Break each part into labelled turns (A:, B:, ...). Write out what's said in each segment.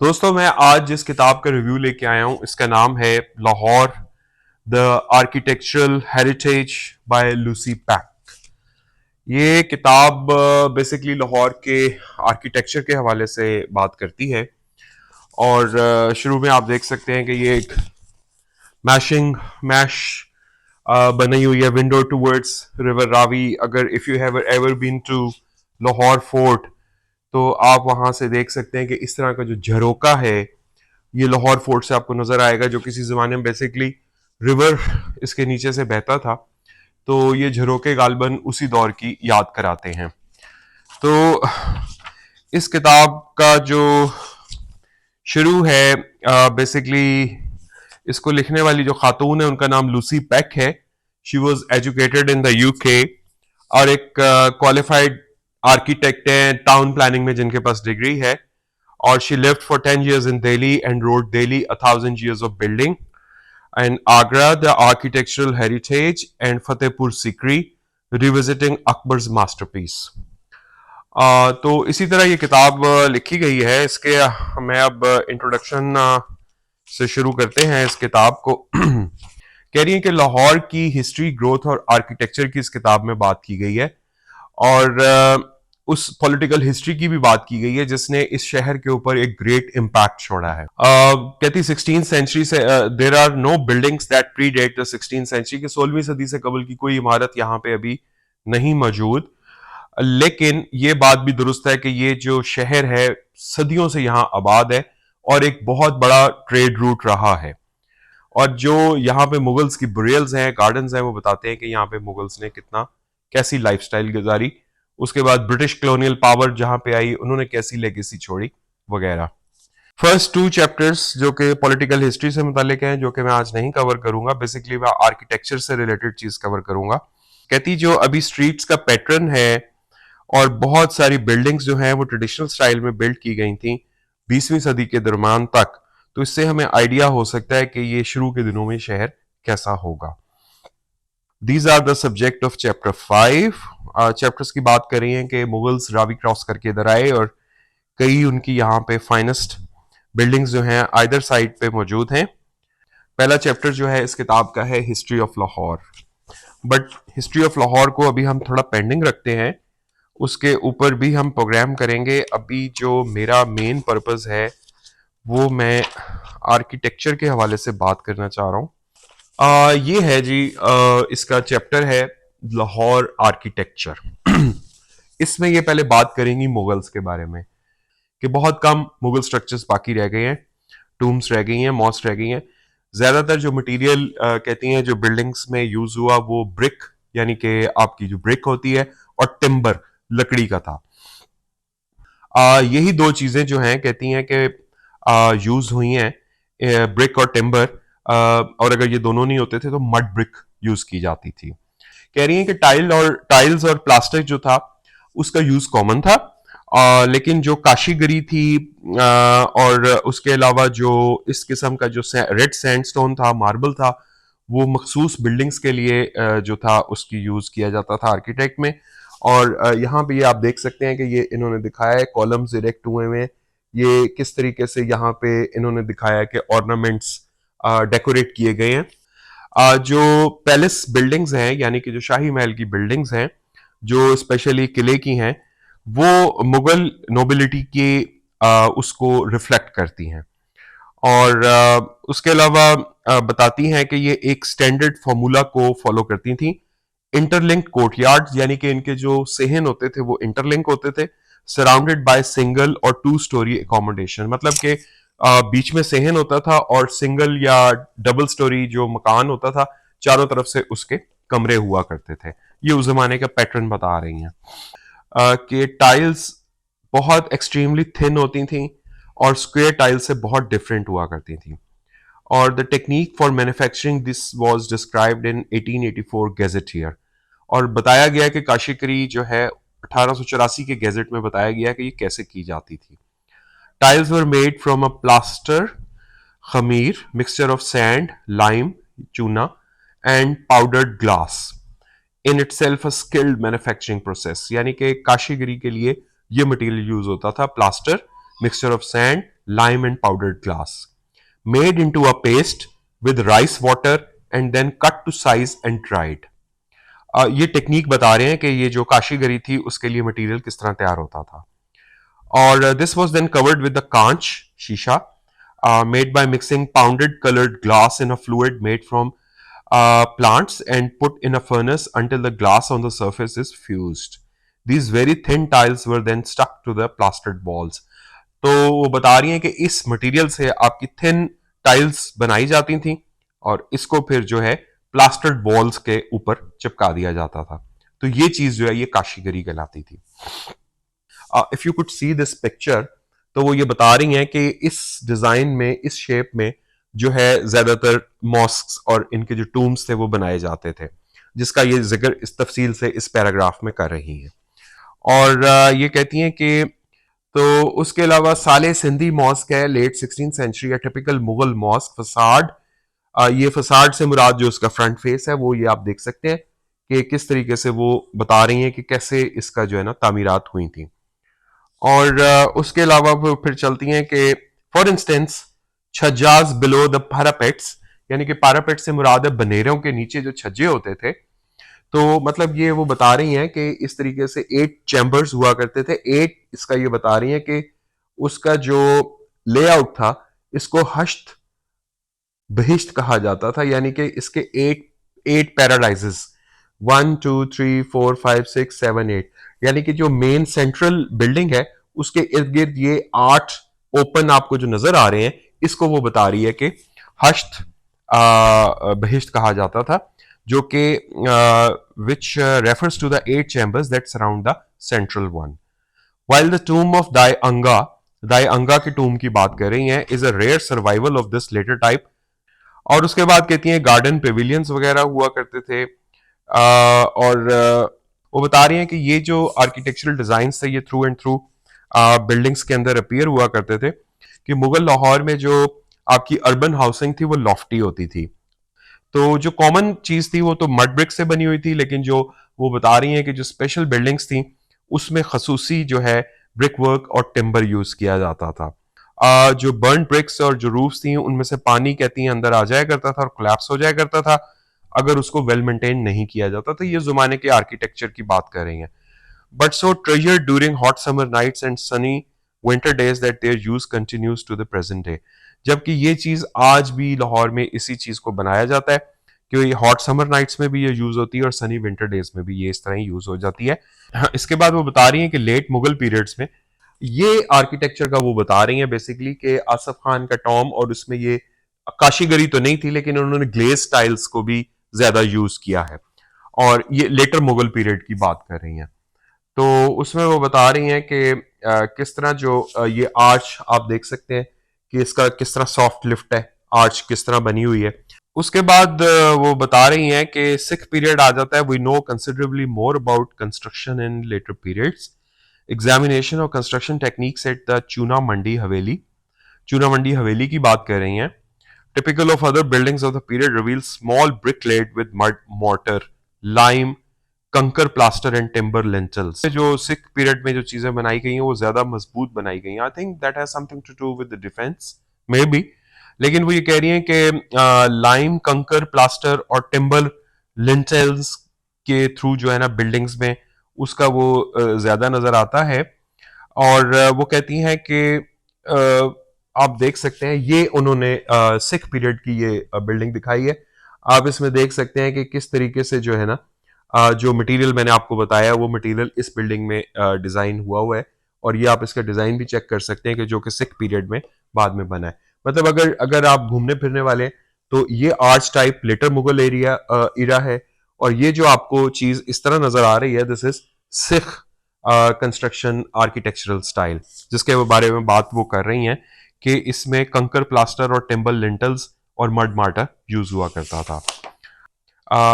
A: दोस्तों मैं आज जिस किताब का रिव्यू लेके आया हूं इसका नाम है Lahore the architectural heritage by Lucy Peck. ये किताब बेसिकली लाहौर के आर्किटेक्चर के हवाले से बात करती है। और शुरू में आप देख सकते हैं कि ये एक मैश बनी हुई है, विंडो टूवर्ड्स रिवर रावी। अगर if you have ever been to Lahore fort तो आप वहां से देख सकते हैं कि इस तरह का जो झरोका है ये लाहौर फोर्ट से आपको नजर आएगा, जो किसी जमाने में बेसिकली रिवर इसके नीचे से बहता था। तो ये झरोके गालबन उसी दौर की याद कराते हैं। तो इस किताब का जो शुरू है, बेसिकली इसको लिखने वाली जो खातून है उनका नाम लूसी पैक है। She was educated in the UK और एक क्वालिफाइड आर्किटेक्ट है, टाउन प्लानिंग में जिनके पास डिग्री है। और she lived for 10 years in Delhi and wrote Delhi, A Thousand Years of Building, and Agra, The Architectural Heritage, and Fatehpur Sikri, Revisiting Akbar's Masterpiece. तो इसी तरह ये किताब लिखी गई है। इसके मैं अब इंट्रोडक्शन से शुरू करते हैं इस किताब को। कह रही है कि लाहौर की हिस्ट्री, ग्रोथ और आर्किटेक्चर की इस किताब में बात की गई है। और उस पॉलिटिकल हिस्ट्री की भी बात की गई है जिसने इस शहर के ऊपर एक ग्रेट इम्पैक्ट छोड़ा है। कहती 16th सेंचुरी से there are no buildings that predate the 16th century, के 16वीं सदी से कबल की कोई इमारत यहाँ पे अभी नहीं मौजूद। लेकिन ये बात भी दुरुस्त है कि ये जो शहर है सदियों से यहाँ आबाद है और एक बहुत बड़ा ट्रेड रूट रहा है। और जो यहाँ पे मुगल्स की बुरियल्स हैं, गार्डन्स हैं, वो बताते हैं कि यहाँ पे मुगल्स ने कितना कैसी लाइफस्टाइल गुजारी। उसके बाद ब्रिटिश कॉलोनियल पावर जहां पे आई उन्होंने कैसी लेगेसी छोड़ी वगैरह। फर्स्ट टू चैप्टर्स जो कि पॉलिटिकल हिस्ट्री से मुतालिक हैं, जो कि मैं आज नहीं कवर करूंगा, बेसिकली मैं आर्किटेक्चर से रिलेटेड चीज कवर करूंगा। कहती जो अभी स्ट्रीट्स का पैटर्न है और बहुत सारी बिल्डिंग्स जो हैं वो ट्रेडिशनल स्टाइल में बिल्ड की गई थी 20वीं सदी के दरमियान तक। तो इससे हमें आइडिया हो सकता है कि ये शुरू के दिनों में शहर कैसा होगा। These are the subject of chapter 5। Chapters की बात कर रही हैं कि मुगल्स रावी क्रॉस करके इधर आए और कई उनकी यहाँ पे फाइनेस्ट बिल्डिंग्स जो हैं आइदर साइड पे मौजूद हैं। पहला चैप्टर जो है इस किताब का है history of Lahore. But history of Lahore को अभी हम थोड़ा पेंडिंग रखते हैं, उसके ऊपर भी हम प्रोग्राम करेंगे। अभी जो मेरा मेन पर्पस है वो मैं आर्किटेक्चर के हवाले से बात करना चाह रहा हूँ। ये है जी, इसका चैप्टर है लाहौर आर्किटेक्चर। इसमें ये पहले बात करेंगी मुगल्स के बारे में कि बहुत कम मुगल स्ट्रक्चर्स बाकी रह गए हैं, टूम्स रह गई हैं, मॉस्क रह गई हैं। ज्यादातर जो मटेरियल कहती हैं जो बिल्डिंग्स में यूज हुआ वो ब्रिक, यानी कि आपकी जो ब्रिक होती है, और टिम्बर, लकड़ी का था। यही दो चीजें जो हैं कहती हैं कि यूज हुई हैं, ब्रिक और टिम्बर। और अगर ये दोनों नहीं होते थे तो मड ब्रिक यूज की जाती थी। कह रही हैं कि टाइल्स और प्लास्टिक जो था उसका यूज कॉमन था। लेकिन जो काशीगरी थी और उसके अलावा जो इस किस्म का जो रेड सैंडस्टोन था, मार्बल था, वो मखसूस बिल्डिंग्स के लिए जो था उसकी यूज किया जाता था आर्किटेक्ट में। और यहाँ पे ये आप देख सकते हैं कि ये इन्होंने दिखाया है कॉलम्स इरेक्ट हुए में, ये किस तरीके से यहाँ पे इन्होंने दिखाया है कि ऑर्नामेंट्स डेकोरेट किए गए हैं। जो पैलेस बिल्डिंग्स हैं, यानी कि जो शाही महल की बिल्डिंग्स हैं जो स्पेशली किले की हैं, वो मुगल नोबिलिटी के उसको रिफ्लेक्ट करती हैं। और उसके अलावा बताती हैं कि ये एक स्टैंडर्ड फॉर्मूला को फॉलो करती थी। इंटरलिंक्ड कोर्टयार्ड्स, यानी कि इनके जो सेहन होते थे वो इंटरलिंक होते थे, सराउंडेड बाय सिंगल और 2 स्टोरी एकोमोडेशन। मतलब कि बीच में सेहन होता था और सिंगल या डबल स्टोरी जो मकान होता था, चारों तरफ से उसके कमरे हुआ करते थे। ये उस जमाने का पैटर्न बता रही हैं कि टाइल्स बहुत एक्सट्रीमली थिन होती थी और स्क्वायर टाइल से बहुत डिफरेंट हुआ करती थी। और the technique for manufacturing this was described in 1884 gazetteer. और बताया गया कि काशीगरी जो है 1884 के गैजेट में बताया गया कि ये कैसे की जाती थी। Tiles were made from a plaster खमीर, मिक्सचर ऑफ सैंड, लाइम, चूना and powdered glass, in itself a skilled manufacturing process. यानी कि काशीगरी के लिए ये मटेरियल यूज होता था, plaster, mixture of sand, lime and powdered glass, made into a paste with rice water and then cut to size and dried. ये technique बता रहे हैं कि ये जो काशीगरी थी उसके लिए मटेरियल किस तरह तैयार होता था. और this was then covered with the kanch शीशा made by mixing pounded coloured glass in a fluid made from plants and put in a furnace until the glass on the surface is fused. These very thin tiles were then stuck to the plastered walls. तो वो बता रही हैं कि इस material से आपकी thin tiles बनाई जाती थी और इसको फिर जो है प्लास्टर्ड वॉल्स के ऊपर चिपका दिया जाता था. तो ये चीज जो है ये काशीगरी कहलाती थी. If you could see this picture तो वो ये बता रही हैं कि इस डिजाइन में इस शेप में जो है ज्यादातर मॉस्क्स और इनके जो टूम्स थे वो बनाए जाते थे, जिसका ये जिक्र इस तफसील से इस पैराग्राफ में कर रही हैं. और ये कहती हैं कि तो उसके अलावा साले सिंधी मॉस्क है, लेट 16th सेंचुरी, है टिपिकल मुगल मॉस्क फसाड. ये फसाड से मुराद जो उसका फ्रंट फेस है वो ये आप देख सकते हैं कि किस तरीके से वो बता रही हैं कि कैसे इसका जो है ना तामीरात हुई थी. और उसके अलावा वो फिर चलती हैं कि फॉर इंस्टेंस छज्जाज बिलो द पैरापेट्स, यानी कि पैरापेट से मुराद है बनेरों के नीचे जो छज्जे होते थे. तो मतलब ये वो बता रही हैं कि इस तरीके से 8 चैम्बर्स हुआ करते थे. 8 इसका ये बता रही हैं कि उसका जो लेआउट था इसको हश्त बहिश्त कहा जाता था, यानी कि इसके 8 पैराडाइजेस, 1 2 3 4 5 6 7 8, यानी कि जो मेन सेंट्रल बिल्डिंग है उसके इर्द गिर्द ये 8 ओपन आपको जो नजर आ रहे हैं इसको वो बता रही है कि हश्त बहिश्त कहा जाता था, जो कि which refers to the 8 chambers that surround the central one. While the tomb of Dai Anga के टूम की बात कर रही हैं, is a rare survival of this later type. और उसके बाद कहती हैं गार्डन पेविलियंस वगैरह हुआ करते थे. और वो बता रही हैं कि ये जो आर्किटेक्चरल डिजाइन थे ये थ्रू एंड थ्रू बिल्डिंग्स के अंदर अपीयर हुआ करते थे कि मुगल लाहौर में जो आपकी अर्बन हाउसिंग थी वो लॉफ्टी होती थी. तो जो कॉमन चीज थी वो तो मड ब्रिक से बनी हुई थी, लेकिन जो वो बता रही हैं कि जो स्पेशल बिल्डिंग्स थी उसमें खसूसी जो है ब्रिक वर्क और टिम्बर यूज किया जाता था. जो बर्न ब्रिक्स और जो रूफ्स थी उनमें से पानी कहती हैं अंदर आ जाया करता था और कोलैप्स हो जाया करता था अगर उसको वेल मेंटेन नहीं किया जाता. तो ये जुमाने के आर्किटेक्चर की बात कर रही हैं. But so treasure during hot summer nights and sunny winter days that their use continues to the present day. जबकि ये चीज आज भी लाहौर में इसी चीज को बनाया जाता है कि हॉट समर नाइट्स में भी ये यूज होती है और सनी विंटर डेज में भी ये इस तरह ही यूज हो जाती है. इसके बाद वो बता रही हैं कि लेट मुगल पीरियड्स में ये आर्किटेक्चर का वो बता रही हैं बेसिकली कि आसफ खान का टॉम, और उसमें ये काशीगरी तो नहीं थी लेकिन उन्होंने ग्लेज स्टाइल्स को भी ज्यादा यूज किया है. और ये लेटर मुगल पीरियड की बात कर रही हैं. तो उसमें वो बता रही हैं कि किस तरह जो ये आर्च आप देख सकते हैं कि इसका किस तरह सॉफ्ट लिफ्ट है, आर्च किस तरह बनी हुई है. उसके बाद वो बता रही हैं कि सिख पीरियड आ जाता है. We know considerably more about construction in later periods. Examination और construction techniques at the Chuna Mandi हवेली. चूना मंडी हवेली की बात कर रही हैं. Typical of other buildings of the period reveal small brick laid with mud mortar, lime, kankar plaster and timber lintels. जो Sikh period में जो चीजें बनाई गई हैं वो ज्यादा मजबूत बनाई गई हैं. I think that has something to do with the defence maybe. लेकिन वो ये कह रही हैं कि लाइम, कंकर प्लास्टर और टिम्बर लिंटेल्स के थ्रू जो है ना बिल्डिंग्स में उसका वो ज्यादा नजर आता है. और वो कहती हैं कि आप देख सकते हैं ये उन्होंने सिख पीरियड की ये बिल्डिंग दिखाई है. आप इसमें देख सकते हैं कि किस तरीके से जो है ना जो मटेरियल मैंने आपको बताया वो मटेरियल इस बिल्डिंग में डिजाइन हुआ है. और ये आप इसका डिजाइन भी चेक कर सकते हैं कि जो कि सिख पीरियड में बाद में बना है. मतलब अगर अगर आप घूमने फिरने वाले तो ये arch type later Mughal area era है. और ये जो आपको चीज इस तरह नजर आ रही है this is Sikh construction architectural style, जिसके बारे में बात वो कर रही हैं कि इसमें कंकर प्लास्टर और टिम्बर लिंटल्स और मड मार्टर यूज हुआ करता था.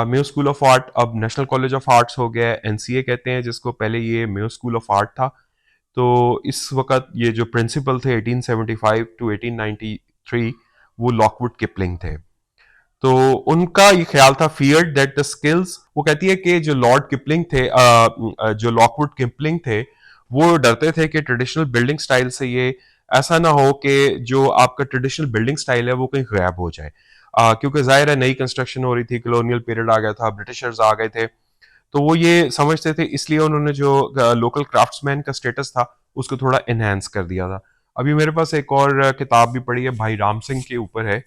A: मेयो स्कूल ऑफ आर्ट अब नेशनल कॉलेज ऑफ आर्ट्स हो गया है, एनसीए कहते हैं जिसको. पहले ये मेयो स्कूल ऑफ आर्ट था. तो इस वक्त ये जो प्रिंसिपल थे 1875 टू 1893 वो लॉकवुड किपलिंग थे. तो उनका ये ख्याल था फियर्ड दैट द स्किल्स. वो कहती है कि जो लॉर्ड किपलिंग थे, जो लॉकवुड किपलिंग थे वो डरते थे कि ट्रेडिशनल बिल्डिंग स्टाइल से ये ऐसा ना हो कि जो आपका ट्रेडिशनल बिल्डिंग स्टाइल है वो कहीं गायब हो जाए। क्योंकि जाहिर है नई कंस्ट्रक्शन हो रही थी, कॉलोनियल पीरियड आ गया था, ब्रिटिशर्स आ गए थे, तो वो ये समझते थे, इसलिए उन्होंने जो लोकल क्राफ्ट्समैन का स्टेटस था उसको थोड़ा एनहेंस कर दिया था। अभी मेरे पास एक और किताब भी पढ़ी है, भाई राम सिंह के ऊपर है,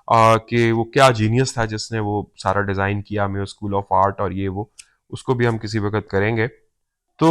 A: कि वो क्या जीनियस था जिसने वो सारा डिज़ाइन किया, मेयो स्कूल ऑफ आर्ट और ये वो, उसको भी हम किसी वक्त करेंगे। तो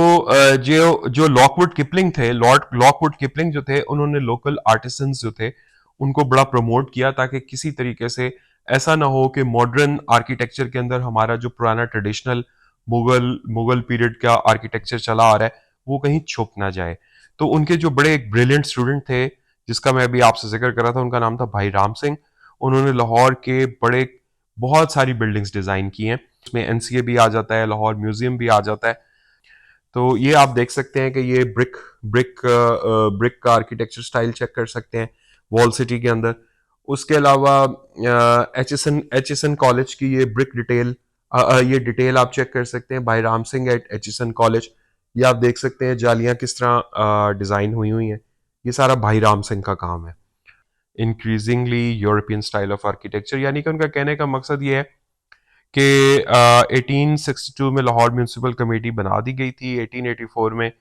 A: जो जो लॉकवुड किपलिंग थे, लॉर्ड लॉकवुड किपलिंग जो थे, उन्होंने लोकल आर्टिसंस जो थे उनको बड़ा प्रमोट किया, ताकि किसी तरीके से ऐसा ना हो कि मॉडर्न आर्किटेक्चर के अंदर हमारा जो पुराना ट्रेडिशनल मुगल मुगल पीरियड का आर्किटेक्चर चला आ रहा है वो कहीं छुप ना जाए। तो उनके जो बड़े एक ब्रिलियंट स्टूडेंट थे, जिसका मैं अभी आपसे जिक्र कर रहा था, उनका नाम था भाई राम सिंह। उन्होंने लाहौर के बड़े बहुत सारी बिल्डिंग्स डिजाइन की हैं, उसमें एनसीए भी आ जाता है, लाहौर म्यूजियम भी आ जाता है। तो ये आप देख सकते हैं कि ये ब्रिक ब्रिक का आर्किटेक्चर स्टाइल चेक कर सकते हैं वॉल सिटी के अंदर। उसके अलावा एच एस एन कॉलेज की ये ब्रिक डिटेल, ये डिटेल आप चेक कर सकते हैं, भाई राम सिंह एट एच.एस.एन कॉलेज। ये आप देख सकते हैं जालियां किस तरह डिजाइन हुई हुई हैं, ये सारा भाई राम सिंह का काम है। Increasingly European style of architecture, यानी कि उनका कहने का मकसद ये है कि 1862 में लाहौर म्यूनसिपल कमेटी बना दी गई थी, 1884 में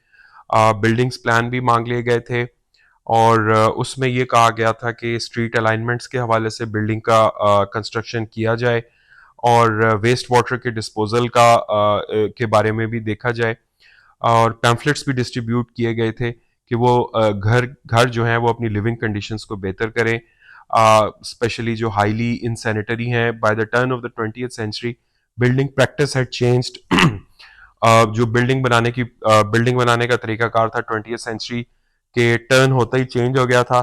A: बिल्डिंग्स प्लान भी मांग लिए गए थे, और उसमें ये कहा गया था कि स्ट्रीट अलाइनमेंट्स के हवाले से बिल्डिंग का कंस्ट्रक्शन किया जाए, और वेस्ट वाटर के डिस्पोजल के बारे में भी देखा जाए, और पैम्फलेट्स भी डिस्ट्रीब्यूट किए गए थे कि वो घर घर जो हैं वो अपनी लिविंग कंडीशंस को बेहतर करें, स्पेशली जो हाईली इनसैनिटरी हैं। By the turn of the 20th century building practice had changed. जो बिल्डिंग बनाने का तरीकाकार था 20th सेंचुरी के टर्न होता ही चेंज हो गया था।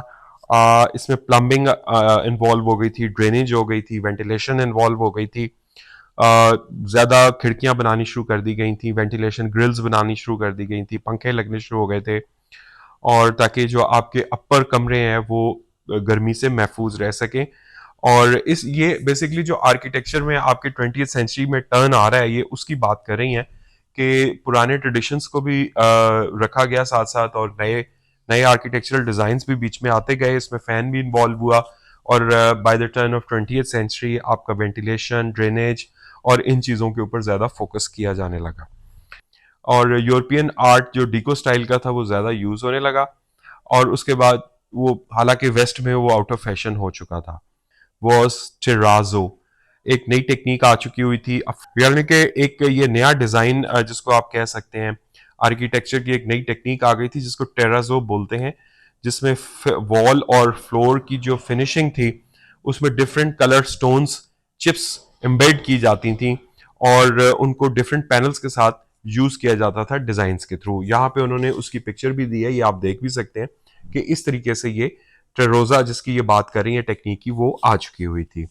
A: इसमें प्लम्बिंग इन्वॉल्व हो गई थी, ड्रेनेज हो गई थी, वेंटिलेशन इन्वॉल्व हो गई थी, ज़्यादा खिड़कियां बनानी शुरू कर दी गई थी, वेंटिलेशन ग्रिल्स बनानी शुरू कर दी गई थी, पंखे लगने शुरू हो गए थे, और ताकि जो आपके अपर कमरे हैं वो गर्मी से महफूज रह सकें। और इस ये बेसिकली जो आर्किटेक्चर में आपके 20th सेंचुरी में टर्न आ रहा है, ये उसकी बात कर रही हैं कि पुराने ट्रेडिशंस को भी रखा गया साथ साथ, और नए नए आर्किटेक्चरल डिजाइन भी बीच में आते गए, इसमें फैन भी इन्वॉल्व हुआ, और by the turn of 20th century आपका वेंटिलेशन, ड्रेनेज और इन चीज़ों के ऊपर ज़्यादा फोकस किया जाने लगा, और यूरोपियन आर्ट जो डिको स्टाइल का था वो ज़्यादा यूज़ होने लगा। और उसके बाद वो, हालांकि वेस्ट में वो आउट ऑफ फैशन हो चुका था, वॉज टेराजो, एक नई टेक्निक आ चुकी हुई थी, यानी कि एक ये नया डिज़ाइन जिसको आप कह सकते हैं, आर्किटेक्चर की एक नई टेक्निक आ गई थी जिसको टेराजो बोलते हैं, जिसमें वॉल और फ्लोर की जो फिनिशिंग थी उसमें different colour stones, chips embed की जाती थी, और उनको डिफरेंट पैनल्स के साथ यूज किया जाता था डिजाइन्स के थ्रू। यहाँ पे उन्होंने उसकी पिक्चर भी दी है, ये आप देख भी सकते हैं कि इस तरीके से ये टेरोजा जिसकी ये बात कर रही है टेक्निक की, वो आ चुकी हुई थी।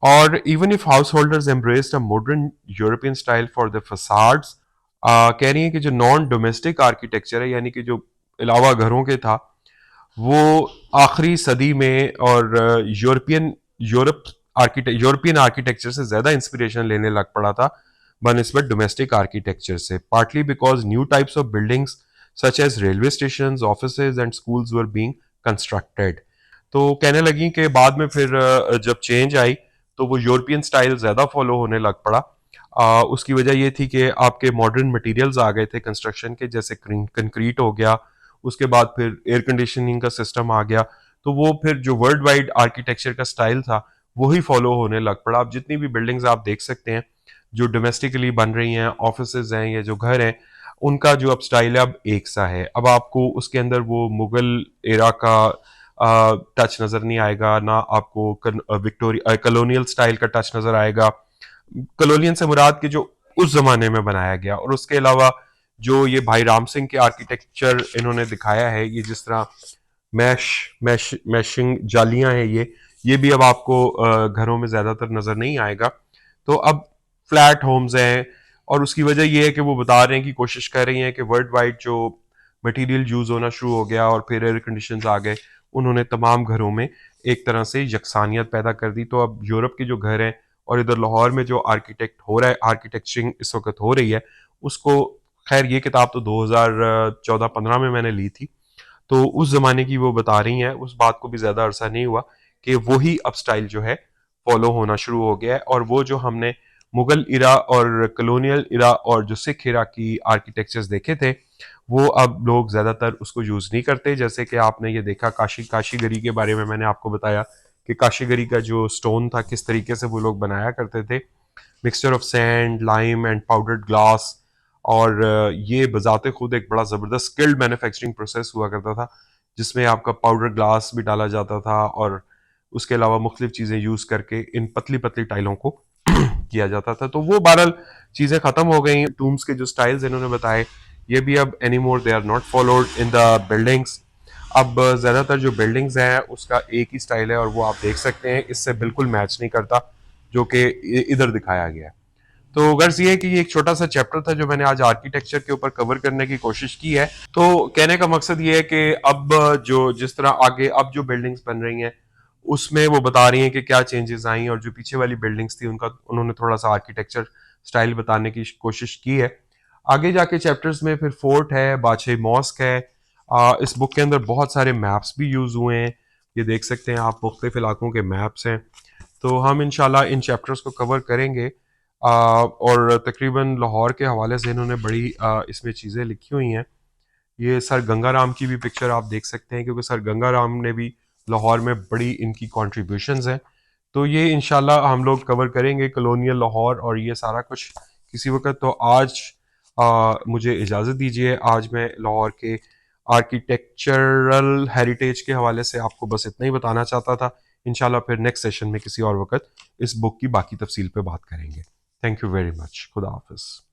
A: और even if house holders embraced a modern European style for the facades, कह रही है कि जो नॉन डोमेस्टिक आर्किटेक्चर है, यानी कि जो अलावा घरों के था, वो आखिरी सदी में, और यूरोपियन आर्किटेक्चर से ज्यादा इंस्पिरेशन लेने लग पड़ा था बनस्बत डोमेस्टिक आर्किटेक्चर से, partly because new types of buildings such as railway station, offices and schools were being constructed. तो कहने लगी कि बाद में फिर जब चेंज आई तो वो यूरोपियन स्टाइल ज़्यादा फॉलो होने लग पड़ा। उसकी वजह ये थी कि आपके मॉडर्न मटेरियल्स आ गए थे कंस्ट्रक्शन के, जैसे कंक्रीट हो गया, उसके बाद फिर एयर कंडीशनिंग का सिस्टम आ गया, तो वो फिर जो वर्ल्ड वाइड आर्किटेक्चर का स्टाइल था वही फॉलो होने लग पड़ा। अब जितनी भी बिल्डिंग्स आप देख सकते हैं जो डोमेस्टिकली बन रही हैं, ऑफिसेज हैं या जो घर हैं, उनका जो अब स्टाइल है अब एक सा है। अब आपको उसके अंदर वो मुगल एरा का टच नजर नहीं आएगा, ना आपको विक्टोरिया कॉलोनियल स्टाइल का टच नजर आएगा। कॉलोनियल से मुराद के जो उस जमाने में बनाया गया, और उसके अलावा जो ये भाई राम सिंह के आर्किटेक्चर इन्होंने दिखाया है, ये जिस तरह मैशिंग जालियां हैं, ये भी अब आपको घरों में ज्यादातर नजर नहीं आएगा। तो अब फ्लैट होम्स हैं, और उसकी वजह यह है कि वो बता रहे हैं कि कोशिश कर रही हैं कि वर्ल्ड वाइड जो मटेरियल यूज होना शुरू हो गया और फिर एयर कंडीशंस आ गए, उन्होंने तमाम घरों में एक तरह से यकसानियत पैदा कर दी। तो अब यूरोप के जो घर हैं और इधर लाहौर में जो आर्किटेक्ट हो रहा है, आर्किटेक्चरिंग इस वक्त हो रही है, उसको, खैर ये किताब तो 2014-15 में मैंने ली थी, तो उस ज़माने की वो बता रही हैं, उस बात को भी ज़्यादा अरसा नहीं हुआ कि वही अब स्टाइल जो है फॉलो होना शुरू हो गया है, और वो जो हमने मुगल इरा और कॉलोनियल इरा और जो सिख इरा की आर्किटेक्चर्स देखे थे, वो अब लोग ज़्यादातर उसको यूज़ नहीं करते। जैसे कि आपने ये देखा काशीगरी के बारे में मैंने आपको बताया कि काशीगरी का जो स्टोन था किस तरीके से वो लोग बनाया करते थे, mixture of sand, lime and powdered glass. और ये बजाते खुद एक बड़ा ज़बरदस्त स्किल्ड मैन्युफैक्चरिंग प्रोसेस हुआ करता था, जिसमें आपका पाउडर ग्लास भी डाला जाता था, और उसके अलावा मुख्तलिफ चीज़ें यूज़ करके इन पतली पतली टाइलों को किया जाता था। तो वो बहरहाल चीज़ें ख़त्म हो गई। टूम्स के जो स्टाइल्स इन्होंने बताए, ये भी अब any more they are not followed in the buildings. अब ज़्यादातर जो बिल्डिंग्स हैं उसका एक ही स्टाइल है, और वो आप देख सकते हैं इससे बिल्कुल मैच नहीं करता जो कि इधर दिखाया गया है। तो गर्ज ये है कि ये एक छोटा सा चैप्टर था जो मैंने आज आर्किटेक्चर के ऊपर कवर करने की कोशिश की है। तो कहने का मकसद ये है कि अब जो जिस तरह आगे अब जो बिल्डिंग्स बन रही हैं उसमें वो बता रही हैं कि क्या चेंजेस आई, और जो पीछे वाली बिल्डिंग्स थी उनका उन्होंने थोड़ा सा आर्किटेक्चर स्टाइल बताने की कोशिश की है। आगे जाके चैप्टर्स में फिर फोर्ट है, बादशाही मॉस्क है। इस बुक के अंदर बहुत सारे मैप्स भी यूज हुए हैं, ये देख सकते हैं आप, मुख्तलिफ इलाकों के मैप्स हैं। तो हम इंशाल्लाह इन चैप्टर्स को कवर करेंगे। और तकरीबन लाहौर के हवाले से इन्होंने बड़ी इसमें चीज़ें लिखी हुई हैं। ये सर गंगा राम की भी पिक्चर आप देख सकते हैं, क्योंकि सर गंगा राम ने भी लाहौर में बड़ी इनकी कॉन्ट्रीब्यूशंस हैं। तो ये इंशाल्लाह हम लोग कवर करेंगे कॉलोनियल लाहौर और ये सारा कुछ किसी वक्त। तो आज मुझे इजाज़त दीजिए। आज मैं लाहौर के आर्किटेक्चरल हेरिटेज के हवाले से आपको बस इतना ही बताना चाहता था। इंशाल्लाह फिर नेक्स्ट सेशन में किसी और वक्त इस बुक की बाकी तफसील पे बात करेंगे। Thank you very much. खुदा हाफिज़।